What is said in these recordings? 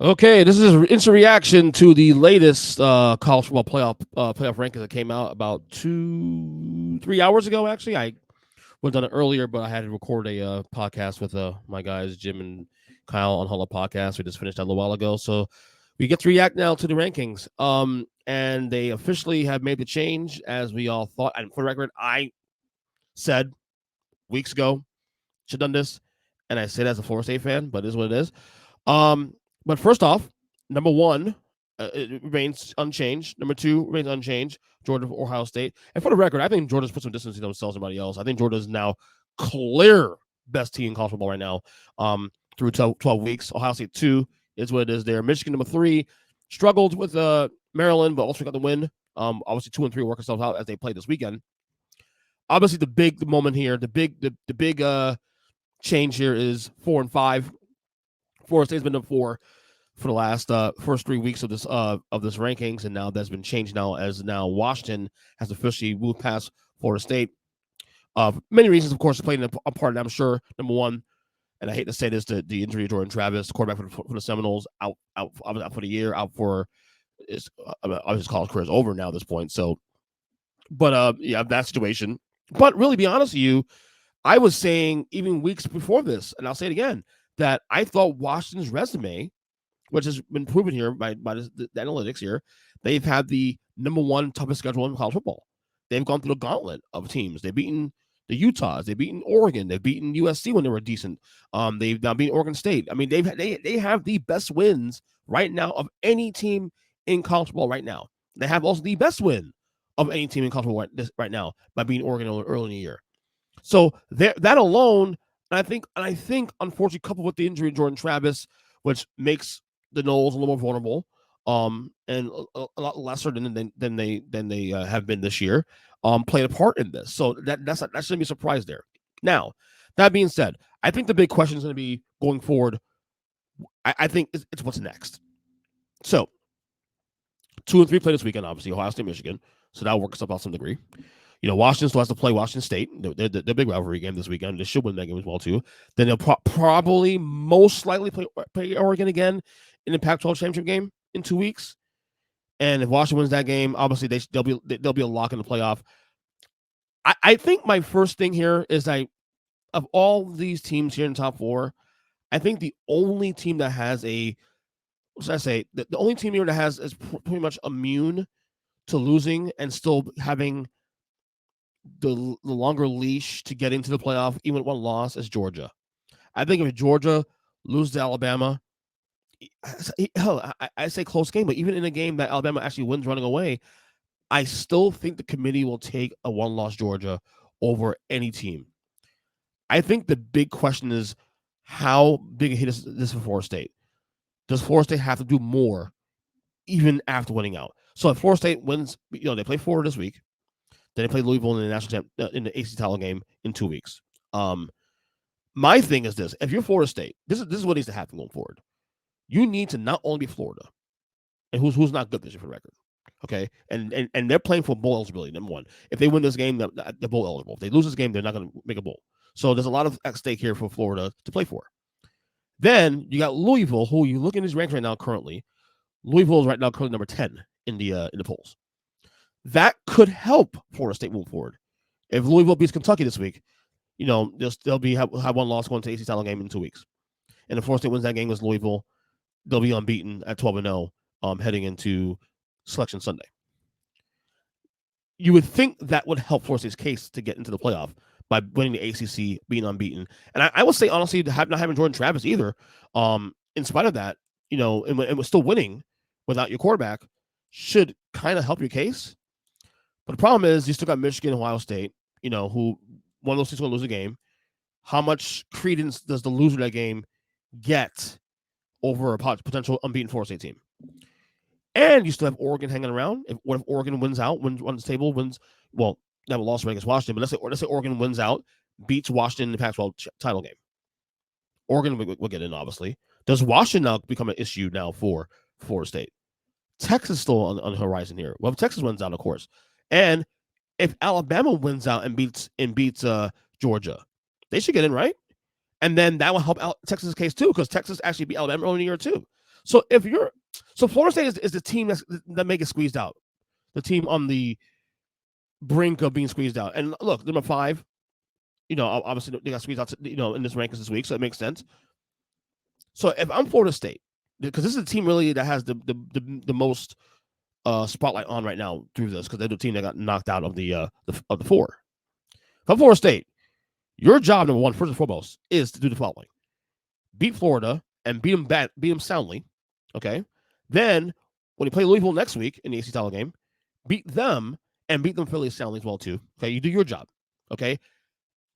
Okay, this is instant reaction to the latest college football playoff rankings that came out about 3 hours ago. Actually, I would have done it earlier, but I had to record a podcast with my guys Jim and Kyle on Hulla Podcast. We just finished that a little while ago, so we get to react now to the rankings. And they officially have made the change as we all thought. And for the record, I said weeks ago should have done this, and I say that as a Florida State fan, but it is what it is. But first off, number one, it remains unchanged. Number two remains unchanged. Georgia, Ohio State. And for the record, I think Georgia's put some distance to themselves and everybody else. I think Georgia is now clear best team in college football right now. Through 12 weeks. Ohio State 2 is what it is there. Michigan, number 3, struggled with Maryland, but also got the win. Obviously 2 and 3 work themselves out as they play this weekend. Obviously, the big moment here, the big change here is 4 and 5. Florida State's been up 4 for the last first 3 weeks of this rankings, and now that's been changed now as now Washington has officially moved past Florida State. Many reasons, of course, playing a part, and I'm sure number one, and I hate to say this, the injury of Jordan Travis, quarterback for the Seminoles, out for the year, out for his college career is over now at this point. So, but yeah, that situation. But really, be honest with you, I was saying even weeks before this, and I'll say it again, that I thought Washington's resume, which has been proven here by the analytics here, they've had the number one toughest schedule in college football. They've gone through the gauntlet of teams. They've beaten the Utahs. They've beaten Oregon. They've beaten USC when they were decent. They've now beaten Oregon State. I mean, they have the best wins right now of any team in college football right now. They have also the best win of any team in college football right now by beating Oregon early in the year. So that alone, and I think, unfortunately, coupled with the injury of Jordan Travis, which makes the Noles a little more vulnerable, and a lot lesser than they have been this year, played a part in this. So that shouldn't be a surprise there. Now, that being said, I think the big question is going to be going forward. I think it's what's next. So 2 and 3 play this weekend, obviously Ohio State, Michigan. So that'll work us up out some degree. Washington still has to play Washington State. They're big rivalry game this weekend. They should win that game as well, too. Then they'll probably most likely play Oregon again in the Pac-12 championship game in 2 weeks. And if Washington wins that game, obviously they'll be a lock in the playoff. I think my first thing here is of all these teams here in the top 4, I think the only team that has the only team here that is pretty much immune to losing and still having the longer leash to get into the playoff, even with one loss, is Georgia. I think if Georgia loses to Alabama, hell, I say close game, but even in a game that Alabama actually wins running away, I still think the committee will take a one-loss Georgia over any team. I think the big question is how big a hit is this for Florida State? Does Florida State have to do more even after winning out? So if Florida State wins, they play Florida this week. Then they play Louisville in the in the AC title game in 2 weeks. My thing is this: if you're Florida State, this is what needs to happen going forward. You need to not only be Florida, and who's not good this year for the record, okay? And they're playing for bowl eligibility. Number one, if they win this game, they're bowl eligible. If they lose this game, they're not going to make a bowl. So there's a lot of at stake here for Florida to play for. Then you got Louisville, who you look in his ranks right now currently. Louisville is right now currently number 10 in the polls. That could help Florida State move forward. If Louisville beats Kentucky this week, they'll have one loss going to the AC title game in 2 weeks. And if Florida State wins that game with Louisville, they'll be unbeaten at 12-0 heading into Selection Sunday. You would think that would help Florida State's case to get into the playoff by winning the ACC, being unbeaten. And I would say, honestly, not having Jordan Travis either, in spite of that, and was still winning without your quarterback, should kind of help your case. But the problem is you still got Michigan and Ohio State, who one of those teams going to lose a game. How much credence does the loser of that game get over a potential unbeaten Florida State team? And you still have Oregon hanging around. What if Oregon wins out, runs the table, well, they have a loss against Washington, but let's say Oregon wins out, beats Washington in the Pac-12 title game. Oregon will get in, obviously. Does Washington now become an issue now for Florida State? Texas is still on the horizon here. Well, if Texas wins out, of course. And if Alabama wins out and beats Georgia, they should get in, right? And then that will help out Texas' case too, because Texas actually beat Alabama early in the year too. So Florida State is the team that may get squeezed out, the team on the brink of being squeezed out. And look, number 5, obviously they got squeezed out, in this rankings this week, so it makes sense. So if I'm Florida State, because this is a team really that has the most spotlight on right now through this, because they're the team that got knocked out of the 4. If I'm Florida State, your job, number 1, first and foremost, is to do the following: beat Florida and beat them soundly. Okay. Then when you play Louisville next week in the AC title game, beat them and beat them fairly soundly as well too. Okay, you do your job. Okay.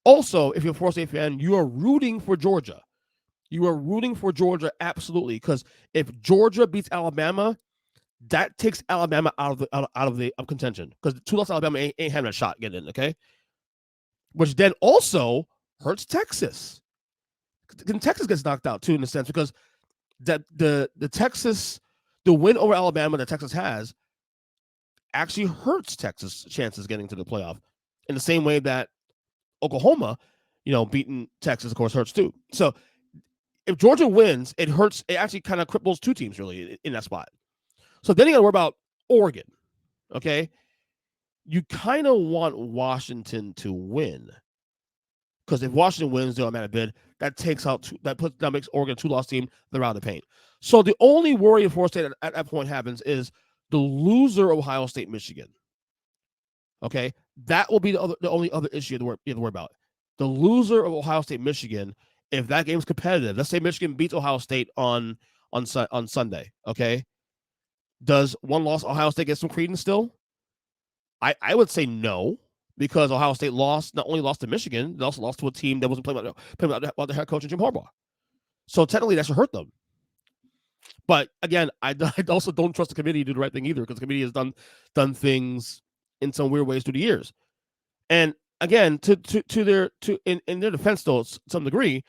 Also, if you're a Florida State fan, you are rooting for Georgia. You are rooting for Georgia, absolutely, because if Georgia beats Alabama, that takes Alabama out of the contention, because 2-loss Alabama ain't having a shot getting in. Okay, which then also hurts Texas. And Texas gets knocked out too, in a sense, because the win over Alabama that Texas has actually hurts Texas' chances getting to the playoff, in the same way that Oklahoma, beating Texas, of course, hurts too. So if Georgia wins, it hurts. It actually kind of cripples 2 teams really in that spot. So then you got to worry about Oregon. Okay, you kind of want Washington to win, because if Washington wins, they'll automatic bid. That makes Oregon a 2-loss team. They're out of the paint. So the only worry for State at that point happens is the loser of Ohio State, Michigan. Okay, that will be the only other issue you have to worry about. The loser of Ohio State, Michigan. If that game's competitive, let's say Michigan beats Ohio State on Sunday. Okay, does 1 loss Ohio State get some credence still? I would say no, because Ohio State not only lost to Michigan, they also lost to a team that wasn't playing about their head coach, Jim Harbaugh. So technically, that should hurt them. But again, I also don't trust the committee to do the right thing either, because the committee has done things in some weird ways through the years. And again, in their defense, though, to some degree,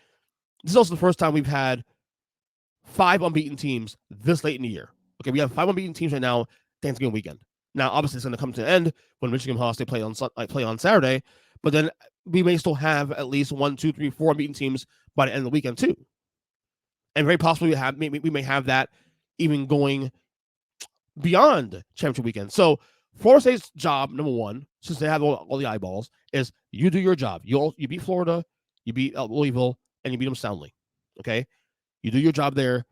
this is also the first time we've had 5 unbeaten teams this late in the year. Okay, we have 5 unbeaten teams right now, Thanksgiving weekend. Now, obviously, it's going to come to an end when Michigan and Ohio State play on Saturday, but then we may still have at least 1, 2, 3, 4 unbeaten teams by the end of the weekend too. And very possibly we may have that even going beyond championship weekend. So Florida State's job, number 1, since they have all the eyeballs, is you do your job. You beat Florida, you beat Louisville, and you beat them soundly. Okay, you do your job there.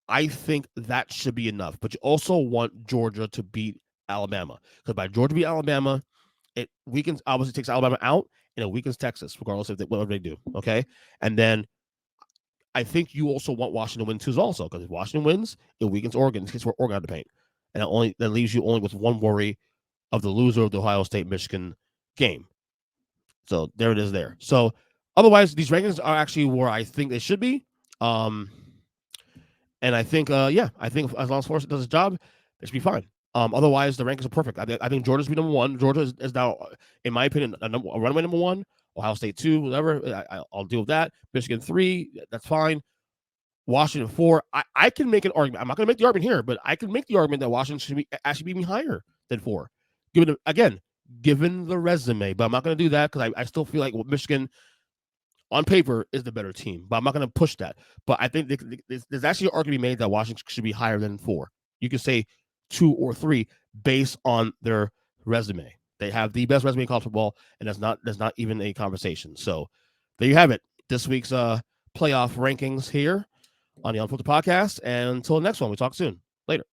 I think that should be enough. But you also want Georgia to beat Alabama, because by Georgia beat Alabama, it weakens, obviously takes Alabama out, and it weakens Texas, regardless of whatever they do. Okay, and then I think you also want Washington to win too, also, because if Washington wins, it weakens Oregon. It gets Oregon out of the paint, and that leaves you only with one worry of the loser of the Ohio State-Michigan game. So there it is there. So otherwise, these rankings are actually where I think they should be. And I think, I think as long as Florida does its job, it should be fine. Otherwise, the rankings are perfect. I think Georgia's be number 1. Georgia is now, in my opinion, a runaway number 1. Ohio State 2, whatever. I'll deal with that. Michigan 3, that's fine. Washington 4. I can make an argument. I'm not going to make the argument here, but I can make the argument that Washington should actually be higher than 4. Given the resume, but I'm not going to do that, because I still feel like Michigan on paper is the better team, but I'm not going to push that. But I think there's actually an argument made that Washington should be higher than 4. You could say 2 or 3 based on their resume. They have the best resume in college football, and that's not even a conversation. So there you have it. This week's playoff rankings here on the Unfiltered podcast. And until the next one, we talk soon. Later.